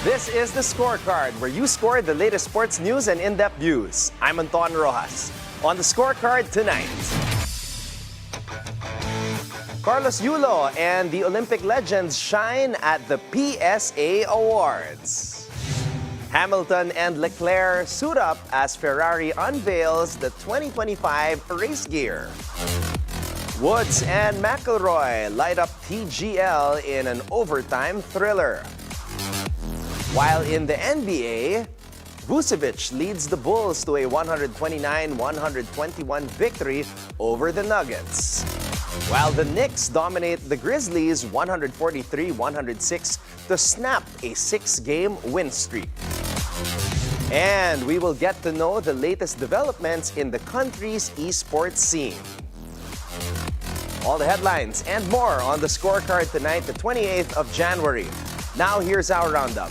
This is the Scorecard, where you score the latest sports news and in-depth views. I'm Anton Roxas. On the Scorecard tonight, Carlos Yulo and the Olympic legends shine at the PSA Awards. Hamilton and Leclerc suit up as Ferrari unveils the 2025 race gear. Woods and McIlroy light up TGL in an overtime thriller. While in the NBA, Vucevic leads the Bulls to a 129-121 victory over the Nuggets. While the Knicks dominate the Grizzlies 143-106 to snap a 6-game win streak. And we will get to know the latest developments in the country's esports scene. All the headlines and more on the Scorecard tonight, the 28th of January. Now here's our roundup.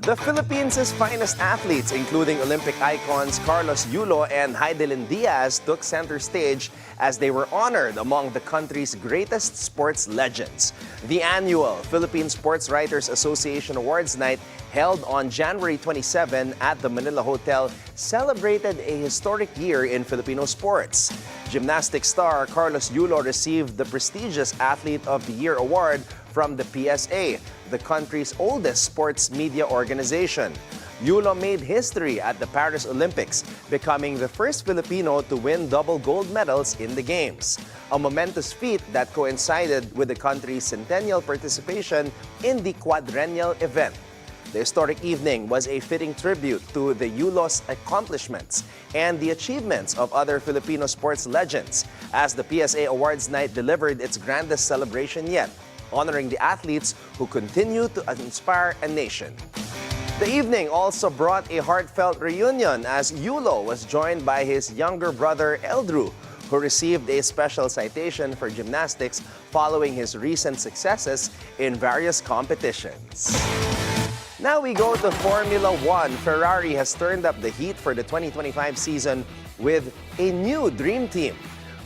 The Philippines' finest athletes, including Olympic icons Carlos Yulo and Heidelin Diaz, took center stage as they were honored among the country's greatest sports legends. The annual Philippine Sports Writers Association Awards Night, held on January 27 at the Manila Hotel, celebrated a historic year in Filipino sports. Gymnastics star Carlos Yulo received the prestigious Athlete of the Year award from the PSA, the country's oldest sports media organization. Yulo made history at the Paris Olympics, becoming the first Filipino to win double gold medals in the Games, a momentous feat that coincided with the country's centennial participation in the quadrennial event. The historic evening was a fitting tribute to the Yulo's accomplishments and the achievements of other Filipino sports legends, as the PSA Awards Night delivered its grandest celebration yet, honoring the athletes who continue to inspire a nation. The evening also brought a heartfelt reunion as Yulo was joined by his younger brother Eldrew, who received a special citation for gymnastics following his recent successes in various competitions. Now we go to Formula One. Ferrari has turned up the heat for the 2025 season with a new dream team,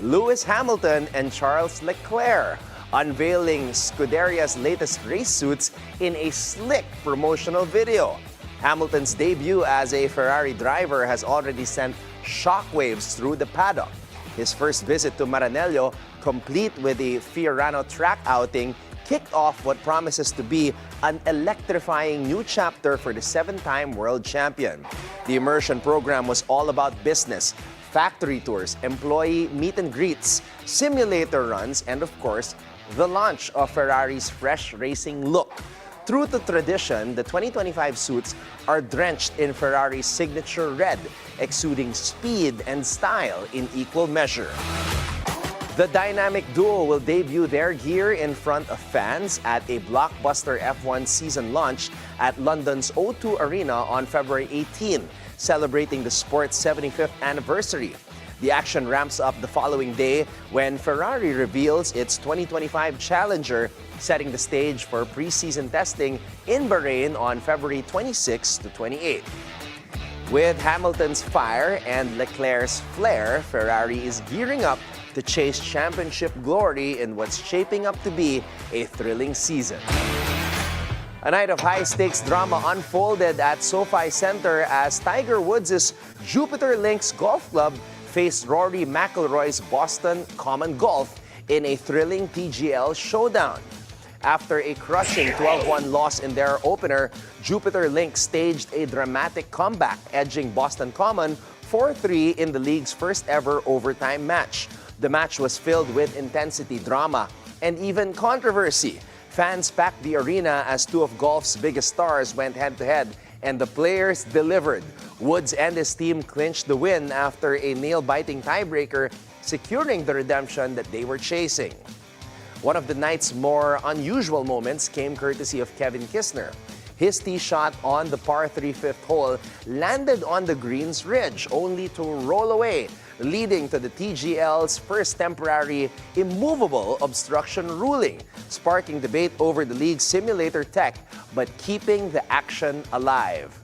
Lewis Hamilton and Charles Leclerc, unveiling Scuderia's latest race suits in a slick promotional video. Hamilton's debut as a Ferrari driver has already sent shockwaves through the paddock. His first visit to Maranello, complete with a Fiorano track outing, kicked off what promises to be an electrifying new chapter for the 7-time world champion. The immersion program was all about business, factory tours, employee meet and greets, simulator runs, and of course, the launch of Ferrari's fresh racing look. True to tradition, the 2025 suits are drenched in Ferrari's signature red, exuding speed and style in equal measure. The dynamic duo will debut their gear in front of fans at a blockbuster F1 season launch at London's O2 Arena on February 18, celebrating the sport's 75th anniversary. The action ramps up the following day when Ferrari reveals its 2025 Challenger, setting the stage for preseason testing in Bahrain on February 26 to 28. With Hamilton's fire and Leclerc's flair, Ferrari is gearing up to chase championship glory in what's shaping up to be a thrilling season. A night of high-stakes drama unfolded at SoFi Center as Tiger Woods' Jupiter Links Golf Club faced Rory McIlroy's Boston Common Golf in a thrilling PGL showdown. After a crushing 12-1 loss in their opener, Jupiter Links staged a dramatic comeback, edging Boston Common 4-3 in the league's first-ever overtime match. The match was filled with intensity, drama, and even controversy. Fans packed the arena as two of golf's biggest stars went head-to-head, and the players delivered. Woods and his team clinched the win after a nail-biting tiebreaker, securing the redemption that they were chasing. One of the night's more unusual moments came courtesy of Kevin Kisner. His tee shot on the par 3 fifth hole landed on the green's ridge, only to roll away, leading to the TGL's first temporary immovable obstruction ruling, sparking debate over the league's simulator tech, but keeping the action alive.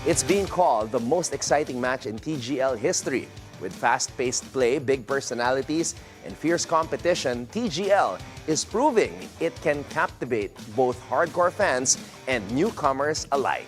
It's being called the most exciting match in TGL history. With fast-paced play, big personalities, and fierce competition, TGL is proving it can captivate both hardcore fans and newcomers alike.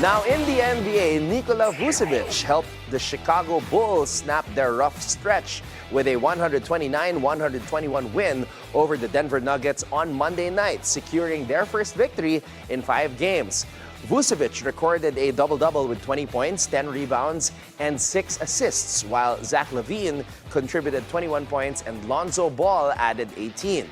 Now in the NBA, Nikola Vucevic helped the Chicago Bulls snap their rough stretch with a 129-121 win over the Denver Nuggets on Monday night, securing their first victory in 5 games. Vucevic recorded a double-double with 20 points, 10 rebounds, and 6 assists, while Zach LaVine contributed 21 points and Lonzo Ball added 18.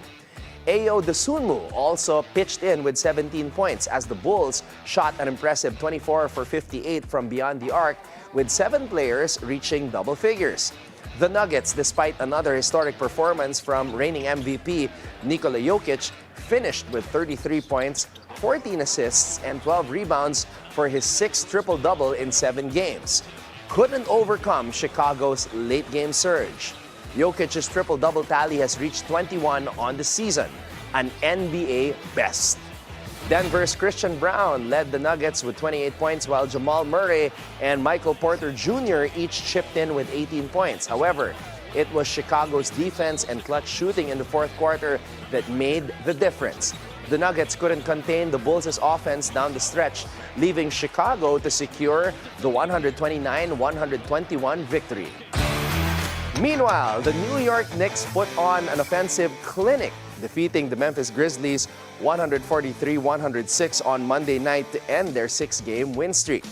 Ayo Dosunmu also pitched in with 17 points as the Bulls shot an impressive 24 for 58 from beyond the arc, with 7 players reaching double figures. The Nuggets, despite another historic performance from reigning MVP Nikola Jokic, finished with 33 points, 14 assists, and 12 rebounds for his 6th triple-double in 7 games. Couldn't overcome Chicago's late-game surge. Jokic's triple-double tally has reached 21 on the season, an NBA best. Denver's Christian Brown led the Nuggets with 28 points, while Jamal Murray and Michael Porter Jr. each chipped in with 18 points. However, it was Chicago's defense and clutch shooting in the fourth quarter that made the difference. The Nuggets couldn't contain the Bulls' offense down the stretch, leaving Chicago to secure the 129-121 victory. Meanwhile, the New York Knicks put on an offensive clinic, defeating the Memphis Grizzlies 143-106 on Monday night to end their 6-game win streak.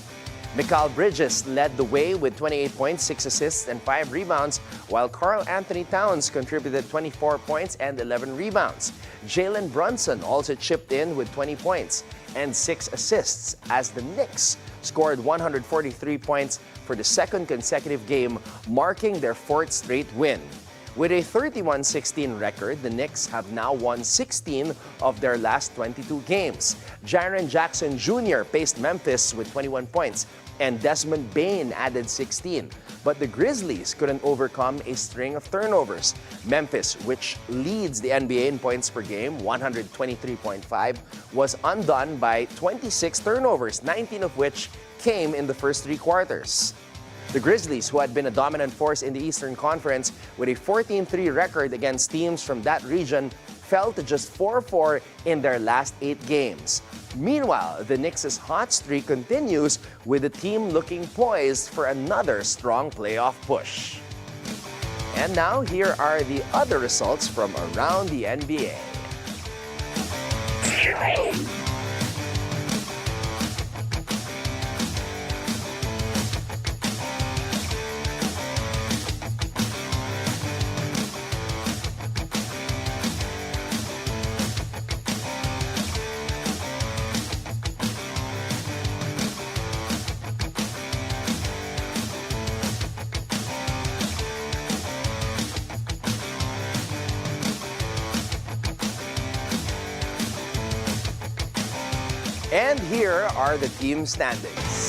Mikal Bridges led the way with 28 points, 6 assists, and 5 rebounds, while Karl Anthony Towns contributed 24 points and 11 rebounds. Jalen Brunson also chipped in with 20 points and 6 assists as the Knicks scored 143 points for the second consecutive game, marking their 4th straight win. With a 31-16 record, the Knicks have now won 16 of their last 22 games. Jaren Jackson Jr. paced Memphis with 21 points, and Desmond Bane added 16. But the Grizzlies couldn't overcome a string of turnovers. Memphis, which leads the NBA in points per game, 123.5, was undone by 26 turnovers, 19 of which came in the first 3 quarters. The Grizzlies, who had been a dominant force in the Eastern Conference with a 14-3 record against teams from that region, fell to just 4-4 in their last 8 games. Meanwhile, the Knicks' hot streak continues, with the team looking poised for another strong playoff push. And now, here are the other results from around the NBA. And here are the team standings.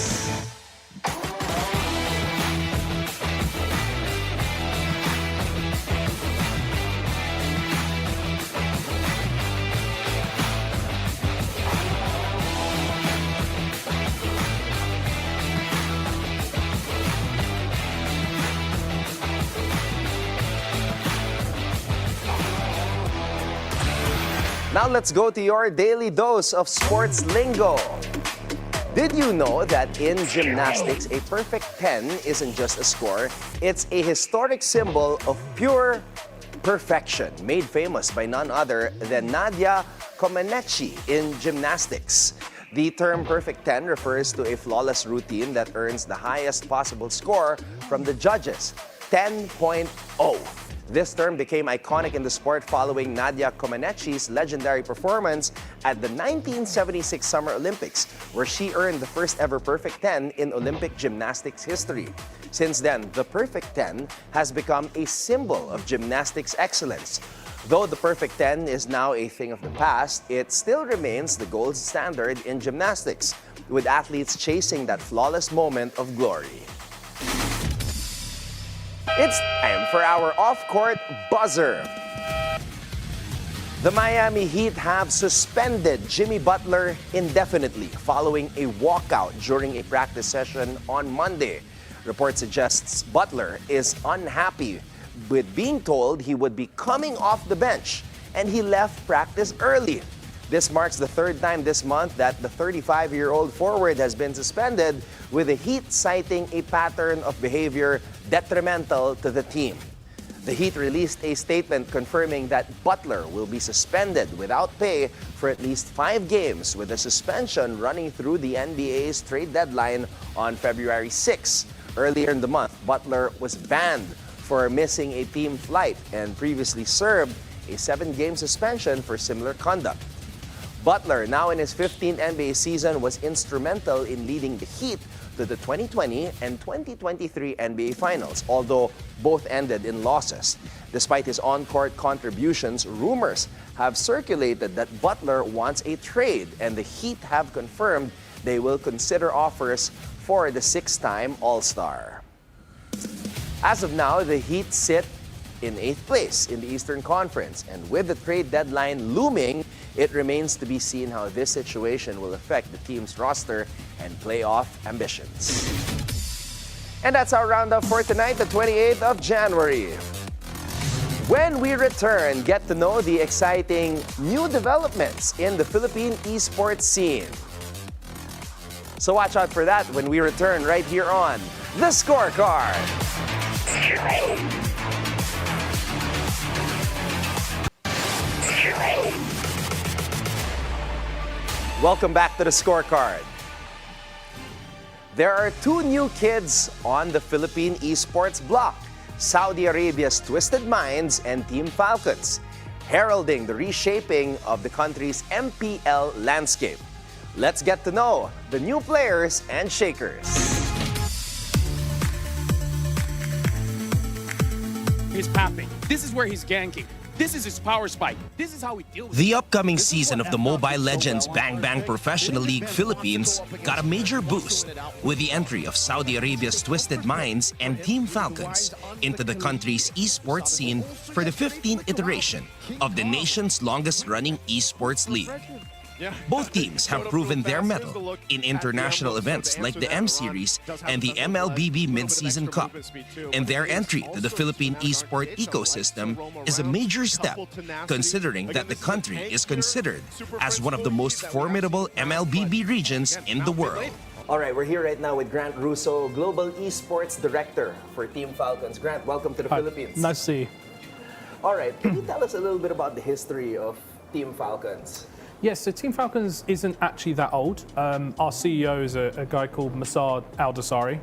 Now let's go to your daily dose of sports lingo. Did you know that in gymnastics, a perfect 10 isn't just a score, it's a historic symbol of pure perfection, made famous by none other than Nadia Comaneci in gymnastics. The term perfect 10 refers to a flawless routine that earns the highest possible score from the judges, 10.0. This term became iconic in the sport following Nadia Comaneci's legendary performance at the 1976 Summer Olympics, where she earned the first ever perfect 10 in Olympic gymnastics history. Since then, the perfect 10 has become a symbol of gymnastics excellence. Though the perfect 10 is now a thing of the past, it still remains the gold standard in gymnastics, with athletes chasing that flawless moment of glory. It's time for our off-court buzzer. The Miami Heat have suspended Jimmy Butler indefinitely following a walkout during a practice session on Monday. Report suggests Butler is unhappy with being told he would be coming off the bench, and he left practice early. This marks the third time this month that the 35-year-old forward has been suspended, with the Heat citing a pattern of behavior detrimental to the team. The Heat released a statement confirming that Butler will be suspended without pay for at least 5 games, with a suspension running through the NBA's trade deadline on February 6. Earlier in the month, Butler was banned for missing a team flight and previously served a 7-game suspension for similar conduct. Butler, now in his 15th NBA season, was instrumental in leading the Heat to the 2020 and 2023 NBA Finals, although both ended in losses. Despite his on-court contributions, rumors have circulated that Butler wants a trade, and the Heat have confirmed they will consider offers for the 6-time All-Star. As of now, the Heat sit in 8th place in the Eastern Conference, and with the trade deadline looming, it remains to be seen how this situation will affect the team's roster and playoff ambitions. And that's our roundup for tonight, the 28th of January. When we return, get to know the exciting new developments in the Philippine esports scene. So watch out for that when we return right here on The Scorecard. Welcome back to The Scorecard. There are 2 new kids on the Philippine esports block, Saudi Arabia's Twisted Minds and Team Falcons, heralding the reshaping of the country's MPL landscape. Let's get to know the new players and shakers. He's papping. This is where he's ganking. This is his power spike. This is how we deal with The upcoming season of the Mobile Legends Bang Bang Professional League Philippines got a major boost with the entry of Saudi Arabia's Twisted Minds and Team Falcons into the country's esports scene for the 15th iteration of the nation's longest-running esports league. Both teams have proven their mettle in international events like the M-Series and the MLBB Mid-Season Cup, and their entry to the Philippine esport ecosystem is a major step, considering that the country is considered as one of the most formidable MLBB regions in the world. All right, we're here right now with Grant Russo, Global Esports Director for Team Falcons. Grant, welcome to the Philippines. Nice to see you. All right, can you tell us a little bit about the history of Team Falcons? Yes, so Team Falcons isn't actually that old. Our CEO is a guy called Masad Al-Dasari.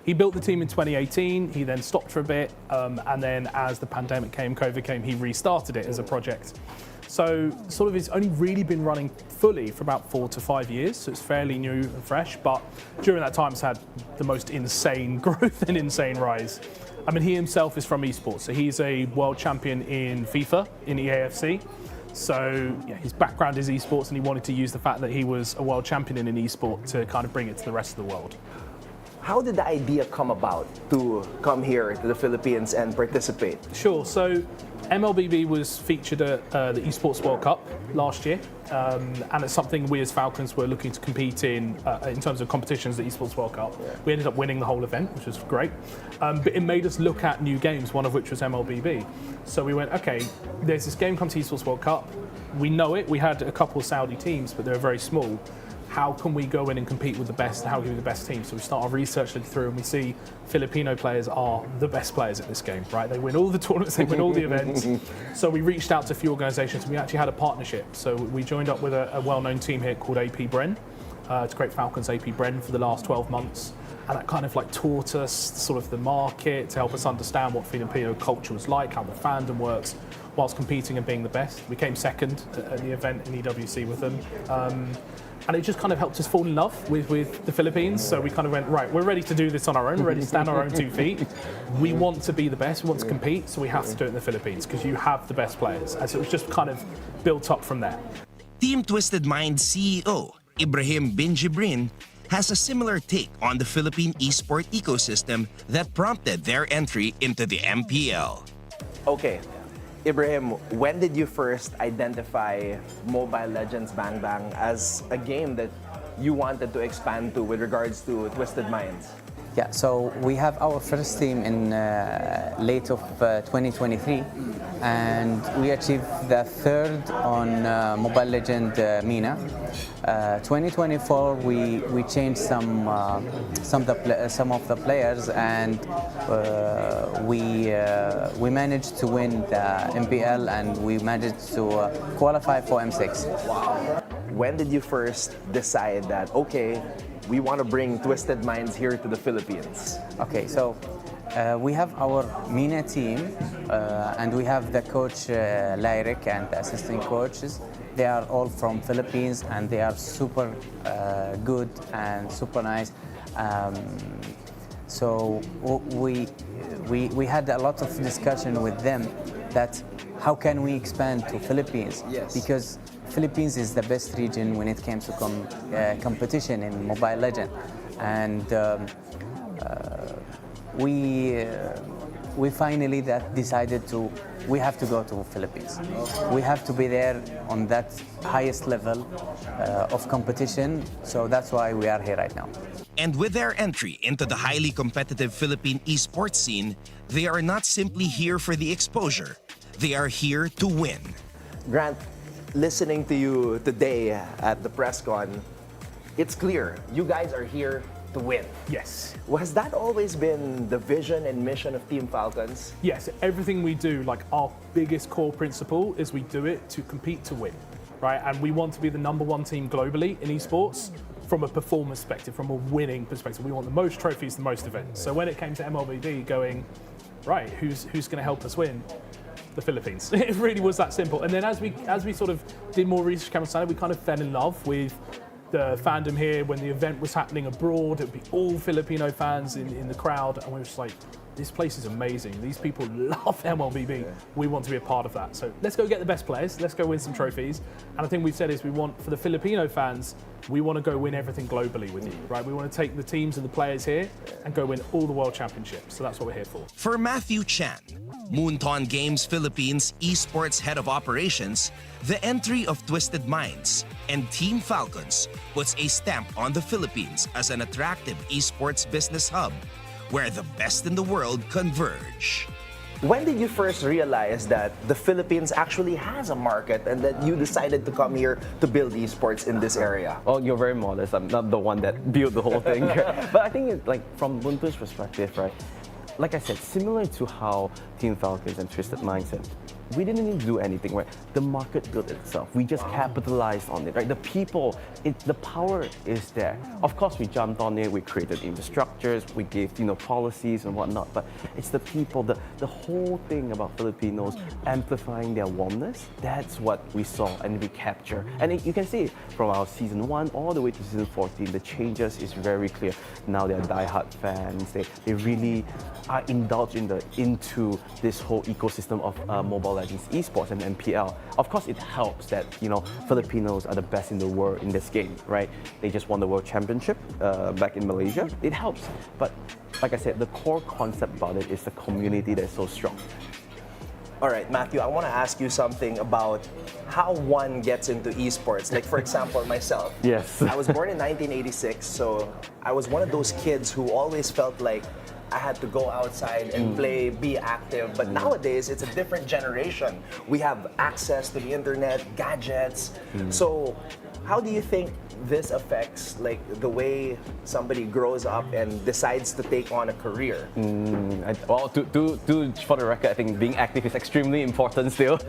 He built the team in 2018. He then stopped for a bit, and then as the pandemic came, COVID came, he restarted it as a project. So sort of it's only really been running fully for about 4 to 5 years, so it's fairly new and fresh, but during that time it's had the most insane growth and insane rise. I mean, he himself is from esports, so he's a world champion in FIFA, in EAFC. So yeah, his background is esports, and he wanted to use the fact that he was a world champion in an esport to kind of bring it to the rest of the world. How did the idea come about to come here to the Philippines and participate? Sure. So MLBB was featured at the Esports World Cup last year, and it's something we as Falcons were looking to compete in terms of competitions, the Esports World Cup. Yeah. We ended up winning the whole event, which was great. But it made us look at new games, one of which was MLBB. So we went, okay, there's this game called Esports World Cup. We know it. We had a couple of Saudi teams, but they were very small. How can we go in and compete with the best? How can we be the best team? So we start our research through, and we see Filipino players are the best players at this game, right? They win all the tournaments, they win all the events. So we reached out to a few organizations, and we actually had a partnership. So we joined up with a well-known team here called AP Bren, to create Falcons AP Bren for the last 12 months. And that kind of like taught us sort of the market, to help us understand what Filipino culture was like, how the fandom works, whilst competing and being the best. We came second at the event in EWC with them. And it just kind of helped us fall in love with the Philippines. So we kind of went, right, we're ready to do this on our own. We're ready to stand on our own 2 feet. We want to be the best. We want to compete. So we have to do it in the Philippines because you have the best players. And so it was just kind of built up from there. Team Twisted Mind CEO Ibrahim bin Jibrin has a similar take on the Philippine esport ecosystem that prompted their entry into the MPL. Okay, Ibrahim, when did you first identify Mobile Legends Bang Bang as a game that you wanted to expand to with regards to Twisted Minds? Yeah, so we have our first team in late of 2023, and we achieved the third on Mobile Legend MENA. 2024, we changed some of the players, and we managed to win the MPL, and we managed to qualify for M6. When did you first decide that, okay, we want to bring Twisted Minds here to the Philippines? Okay, so we have our MENA team, and we have the coach Lyric and the assistant coaches. They are all from Philippines, and they are super good and super nice. So we had a lot of discussion with them that how can we expand to Philippines? Yes. Because Philippines is the best region when it comes to competition in Mobile Legends, and we finally decided we have to go to Philippines. We have to be there on that highest level of competition. So that's why we are here right now. And with their entry into the highly competitive Philippine esports scene, they are not simply here for the exposure. They are here to win. Grant, listening to you today at the press con, it's clear you guys are here to win. Yes. Has that always been the vision and mission of Team Falcons? Yes, everything we do, like our biggest core principle is we do it to compete to win, right? And we want to be the #1 team globally in esports from a performance perspective, from a winning perspective. We want the most trophies, the most events. So when it came to MLBB going, right, who's going to help us win? The Philippines. It really was that simple. And then as we sort of did more research, we kind of fell in love with the fandom here. When the event was happening abroad, it would be all Filipino fans in the crowd, and we were just like, this place is amazing. These people love MLBB. We want to be a part of that. So let's go get the best players. Let's go win some trophies. And I think we've said is we want, for the Filipino fans, we want to go win everything globally with you, right? We want to take the teams and the players here and go win all the world championships. So that's what we're here for. For Matthew Chan, Moonton Games Philippines Esports Head of Operations, the entry of Twisted Minds and Team Falcons puts a stamp on the Philippines as an attractive esports business hub where the best in the world converge. When did you first realize that the Philippines actually has a market and that you decided to come here to build esports in this area? Oh, you're very modest. I'm not the one that built the whole thing. But I think, from Buntu's perspective, right? Like I said, similar to how Team Falcons and Twisted Minds said, we didn't need to do anything, right? The market built itself. We just capitalized on it, right? The people, the power is there. Of course, we jumped on it. We created infrastructures. We gave, policies and whatnot. But it's the people, the whole thing about Filipinos amplifying their warmness. That's what we saw and we capture. And you can see it from our season 1 all the way to season 14. The changes is very clear. Now they're diehard fans. They really are indulged into this whole ecosystem of Mobile Legends esports and MPL. Of course, it helps that Filipinos are the best in the world in this game, right? They just won the world championship back in Malaysia. It helps, but like I said, the core concept about it is the community that's so strong. All right, Matthew, I want to ask you something about how one gets into esports. Like, for example, myself. Yes. I was born in 1986, so I was one of those kids who always felt like I had to go outside and play, be active. But nowadays, it's a different generation. We have access to the internet, gadgets. So how do you think this affects the way somebody grows up and decides to take on a career? Well, for the record, I think being active is extremely important still.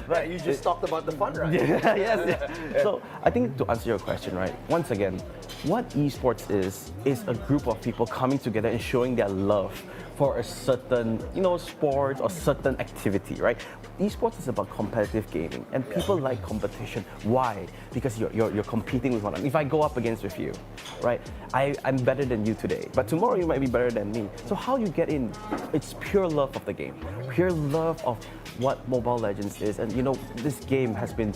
Right, you just talked about the fun, right? Yes. So I think to answer your question, right, once again, what esports is a group of people coming together and showing their love for a certain, sport or certain activity, right? Esports is about competitive gaming, and people like competition. Why? Because you're competing with one another. If I go up against with you, right? I'm better than you today, but tomorrow you might be better than me. So how you get in? It's pure love of the game, pure love of what Mobile Legends is, and this game has been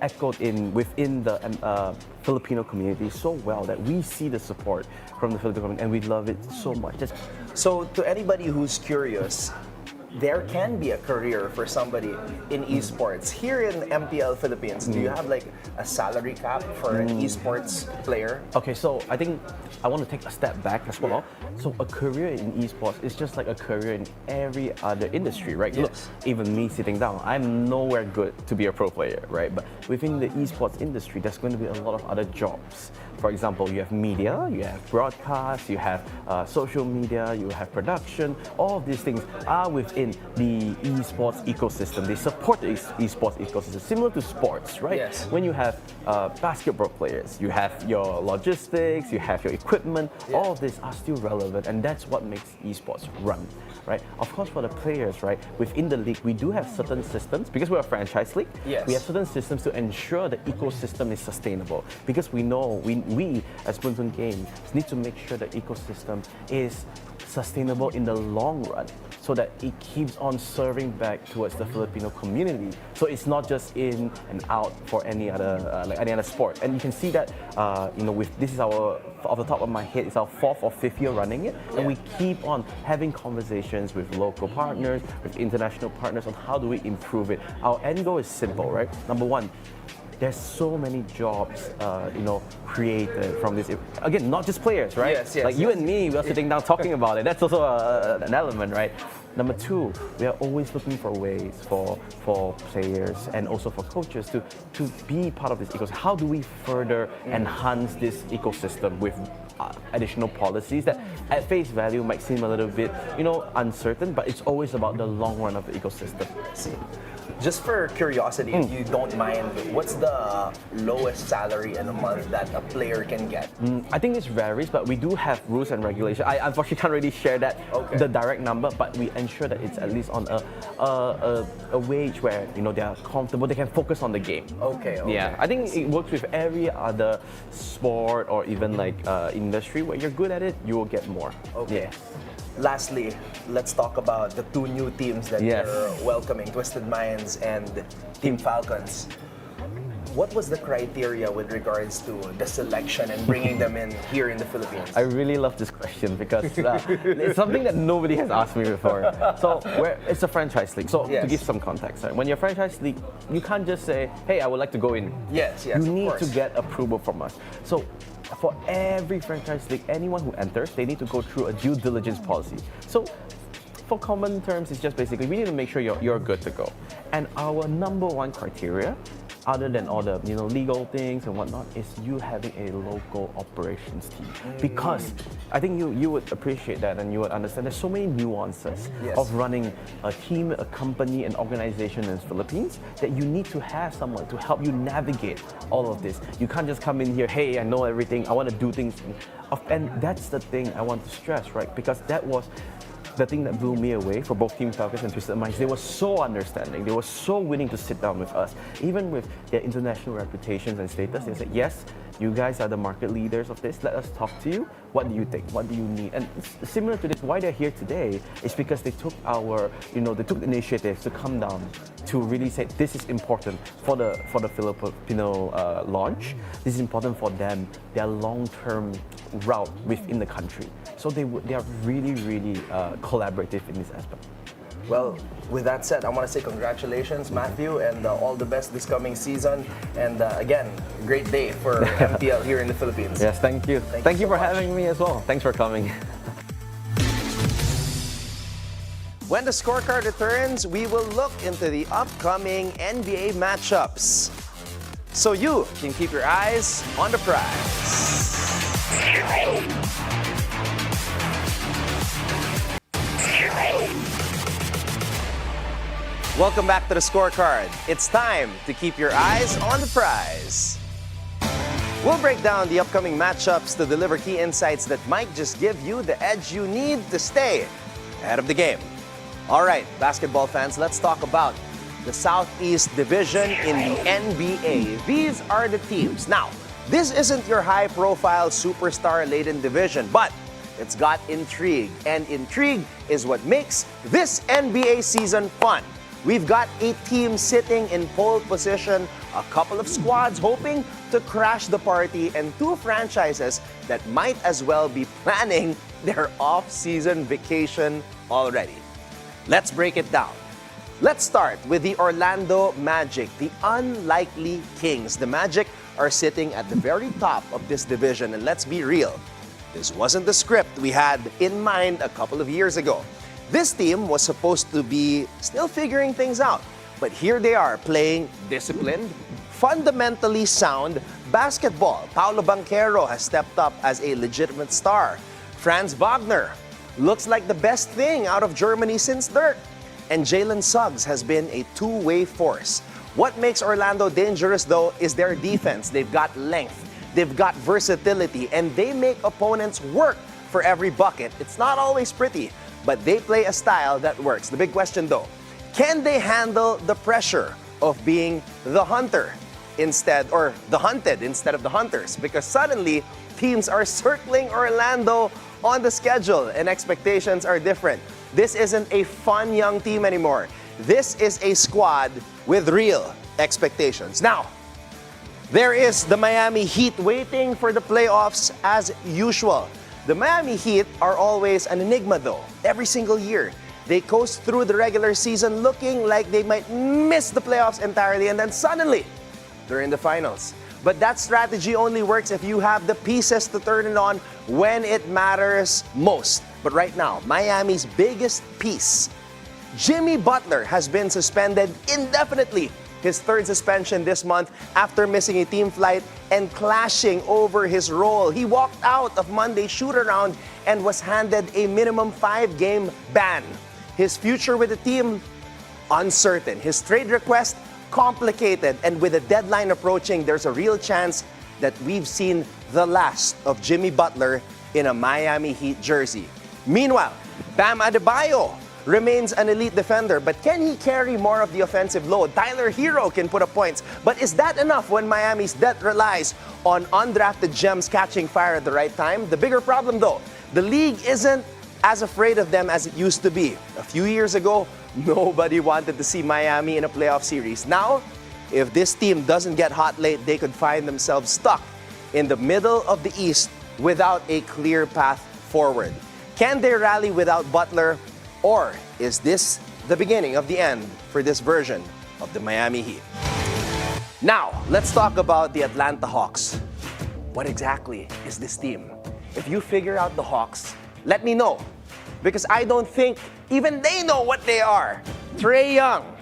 echoed within the Filipino community so well that we see the support from the Filipino community and we love it so much. So to anybody who's curious, there can be a career for somebody in esports. Here in MPL Philippines, do you have like a salary cap for an esports player? Okay, so I think I want to take a step back as well. So a career in esports is just like a career in every other industry, right? Look, even me sitting down, I'm nowhere good to be a pro player, right? But within the esports industry, there's going to be a lot of other jobs. For example, you have media, you have broadcast, you have social media, you have production. All of these things are within the esports ecosystem. They support the esports ecosystem, similar to sports, right? Yes. When you have basketball players, you have your logistics, you have your equipment. All of these are still relevant, and that's what makes esports run, right? Of course, for the players, right, within the league, we do have certain systems because we're a franchise league. Yes. We have certain systems to ensure the ecosystem is sustainable because we know we as Bun Games need to make sure the ecosystem is sustainable in the long run so that it keeps on serving back towards the Filipino community. So it's not just in and out for any other like any other sport. And you can see that with this is our, off the top of my head, it's our 4th or 5th year running it, and we keep on having conversations with local partners, with international partners on how do we improve it. Our end goal is simple, right? Number one, there's so many jobs, created from this. Again, not just players, right? Yes, like you and me, we're sitting down talking about it. That's also an element, right? Number two, we are always looking for ways for players and also for coaches to be part of this ecosystem. How do we further enhance this ecosystem with additional policies that at face value might seem a little bit, uncertain, but it's always about the long run of the ecosystem. Just for curiosity, if you don't mind, what's the lowest salary in a month that a player can get? I think this varies, but we do have rules and regulations. I unfortunately can't really share that, the direct number, but we ensure that it's at least on a wage where they are comfortable, they can focus on the game. Okay. Yeah, I think it works with every other sport or even like industry where you're good at it, you will get more. Okay. Yeah. Lastly, let's talk about the 2 new teams that you're welcoming, Twisted Minds and Team Falcons. What was the criteria with regards to the selection and bringing them in here in the Philippines? I really love this question because it's something that nobody has asked me before. So it's a franchise league. So to give some context, right? When you're a franchise league, you can't just say, hey, I would like to go in. Yes, You need to get approval from us. So for every franchise league, anyone who enters, they need to go through a due diligence policy. So for common terms, it's just basically, we need to make sure you're good to go. And our number one criteria, other than all the legal things and whatnot, is you having a local operations team. Because I think you would appreciate that and you would understand there's so many nuances of running a team, a company, an organization in the Philippines that you need to have someone to help you navigate all of this. You can't just come in here, hey, I know everything, I want to do things. And that's the thing I want to stress, right? Because that was the thing that blew me away for both Team Falcons and Twisted Minds. They were so understanding. They were so willing to sit down with us. Even with their international reputations and status, they said, yes, you guys are the market leaders of this. Let us talk to you. What do you think? What do you need? And similar to this, why they're here today is because they took they took the initiative to come down to really say this is important for the Filipino launch. This is important for them, their long-term route within the country. So they are really, really collaborative in this aspect. Well, with that said, I want to say congratulations, Matthew, and all the best this coming season. And again, great day for MPL here in the Philippines. Yes, thank you. Thank you for having me as well. Thanks for coming. When the scorecard returns, we will look into the upcoming NBA matchups, so you can keep your eyes on the prize. Welcome back to the scorecard. It's time to keep your eyes on the prize. We'll break down the upcoming matchups to deliver key insights that might just give you the edge you need to stay ahead of the game. All right, basketball fans, let's talk about the Southeast Division in the NBA. These are the teams. Now, this isn't your high-profile, superstar-laden division, but it's got intrigue, and intrigue is what makes this NBA season fun. We've got a team sitting in pole position, a couple of squads hoping to crash the party, and 2 franchises that might as well be planning their off-season vacation already. Let's break it down. Let's start with the Orlando Magic, the unlikely kings. The Magic are sitting at the very top of this division, and let's be real, this wasn't the script we had in mind a couple of years ago. This team was supposed to be still figuring things out, but here they are playing disciplined, fundamentally sound basketball. Paolo Banchero has stepped up as a legitimate star. Franz Wagner looks like the best thing out of Germany since Dirk. And Jalen Suggs has been a two-way force. What makes Orlando dangerous, though, is their defense. They've got length, they've got versatility, and they make opponents work for every bucket. It's not always pretty, but they play a style that works. The big question, though, can they handle the pressure of being the hunter or the hunted instead of the hunters? Because suddenly, teams are circling Orlando on the schedule and expectations are different. This isn't a fun young team anymore. This is a squad with real expectations. Now, there is the Miami Heat waiting for the playoffs as usual. The Miami Heat are always an enigma though. Every single year, they coast through the regular season looking like they might miss the playoffs entirely, and then suddenly, they're in the finals. But that strategy only works if you have the pieces to turn it on when it matters most. But right now, Miami's biggest piece, Jimmy Butler, has been suspended indefinitely. His third suspension this month after missing a team flight and clashing over his role. He walked out of Monday's shoot-around and was handed a minimum 5-game ban. His future with the team, uncertain. His trade request, complicated. And with the deadline approaching, there's a real chance that we've seen the last of Jimmy Butler in a Miami Heat jersey. Meanwhile, Bam Adebayo remains an elite defender, but can he carry more of the offensive load? Tyler Hero can put up points, but is that enough when Miami's depth relies on undrafted gems catching fire at the right time? The bigger problem though, the league isn't as afraid of them as it used to be. A few years ago, nobody wanted to see Miami in a playoff series. Now, if this team doesn't get hot late, they could find themselves stuck in the middle of the East without a clear path forward. Can they rally without Butler, or is this the beginning of the end for this version of the Miami Heat? Now, let's talk about the Atlanta Hawks. What exactly is this team? If you figure out the Hawks, let me know, because I don't think even they know what they are. Trae Young,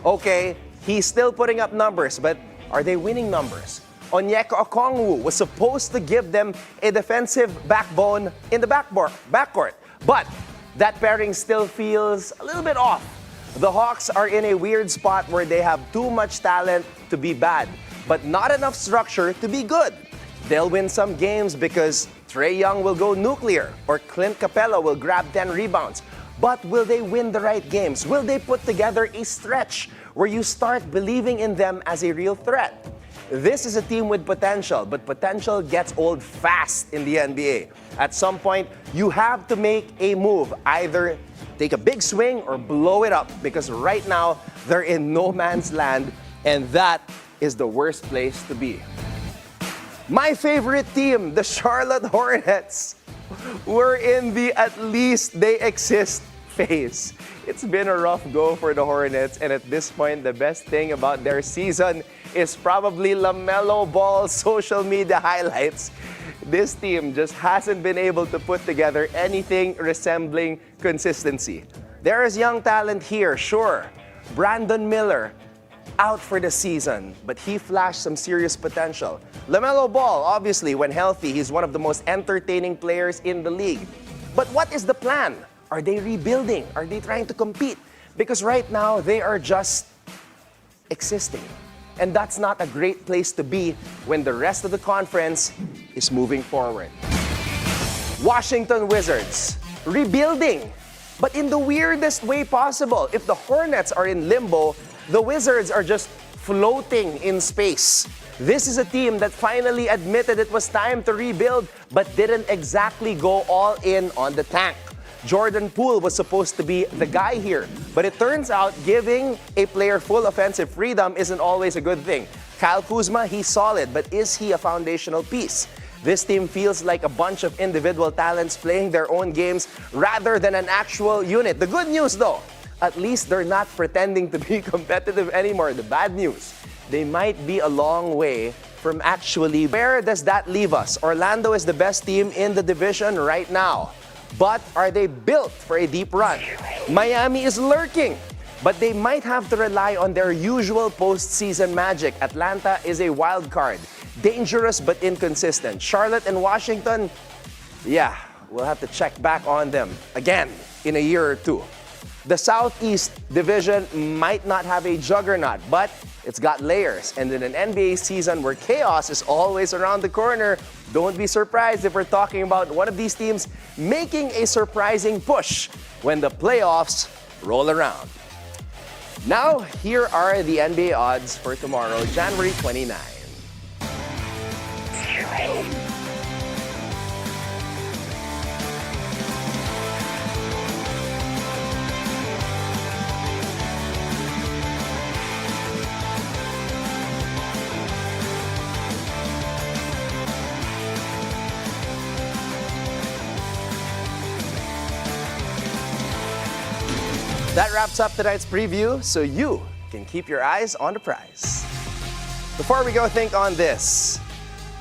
okay, he's still putting up numbers, but are they winning numbers? Onyeka Okongwu was supposed to give them a defensive backbone in the backcourt, but that pairing still feels a little bit off. The Hawks are in a weird spot where they have too much talent to be bad, but not enough structure to be good. They'll win some games because Trae Young will go nuclear or Clint Capella will grab 10 rebounds. But will they win the right games? Will they put together a stretch where you start believing in them as a real threat? This is a team with potential, but potential gets old fast in the NBA. At some point, you have to make a move. Either take a big swing or blow it up, because right now, they're in no man's land, and that is the worst place to be. My favorite team, the Charlotte Hornets, were in the at least they exist phase. It's been a rough go for the Hornets, and at this point, the best thing about their season is probably LaMelo Ball's social media highlights. This team just hasn't been able to put together anything resembling consistency. There is young talent here, sure. Brandon Miller, out for the season, but he flashed some serious potential. LaMelo Ball, obviously, when healthy, he's one of the most entertaining players in the league. But what is the plan? Are they rebuilding? Are they trying to compete? Because right now, they are just existing. And that's not a great place to be when the rest of the conference is moving forward. Washington Wizards, rebuilding, but in the weirdest way possible. If the Hornets are in limbo, the Wizards are just floating in space. This is a team that finally admitted it was time to rebuild, but didn't exactly go all in on the tank. Jordan Poole was supposed to be the guy here, but it turns out giving a player full offensive freedom isn't always a good thing. Kyle Kuzma, he's solid, but is he a foundational piece? This team feels like a bunch of individual talents playing their own games rather than an actual unit. The good news, though, At least they're not pretending to be competitive anymore. The bad news, they might be a long way from actually. Where does that leave us? Orlando is the best team in the division right now. But are they built for a deep run? Miami is lurking, but they might have to rely on their usual postseason magic. Atlanta is a wild card. Dangerous but inconsistent. Charlotte and Washington, yeah, we'll have to check back on them again in a year or two. The Southeast Division might not have a juggernaut, but it's got layers. And in an NBA season where chaos is always around the corner, don't be surprised if we're talking about one of these teams making a surprising push when the playoffs roll around. Now, here are the NBA odds for tomorrow, January 29. That wraps up tonight's preview, so you can keep your eyes on the prize. Before we go, think on this.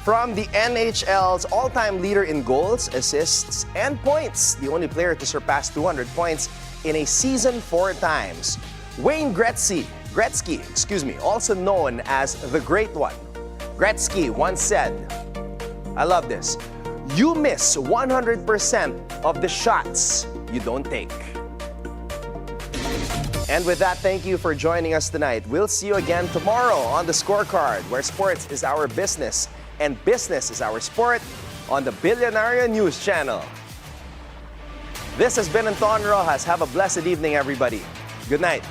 From the NHL's all-time leader in goals, assists, and points, the only player to surpass 200 points in a season 4 times, Wayne Gretzky, also known as the Great One. Gretzky once said, I love this, "You miss 100% of the shots you don't take." And with that, thank you for joining us tonight. We'll see you again tomorrow on the Scorecard, where sports is our business and business is our sport on the Billionaire News Channel. This has been Anton Roxas. Have a blessed evening, everybody. Good night.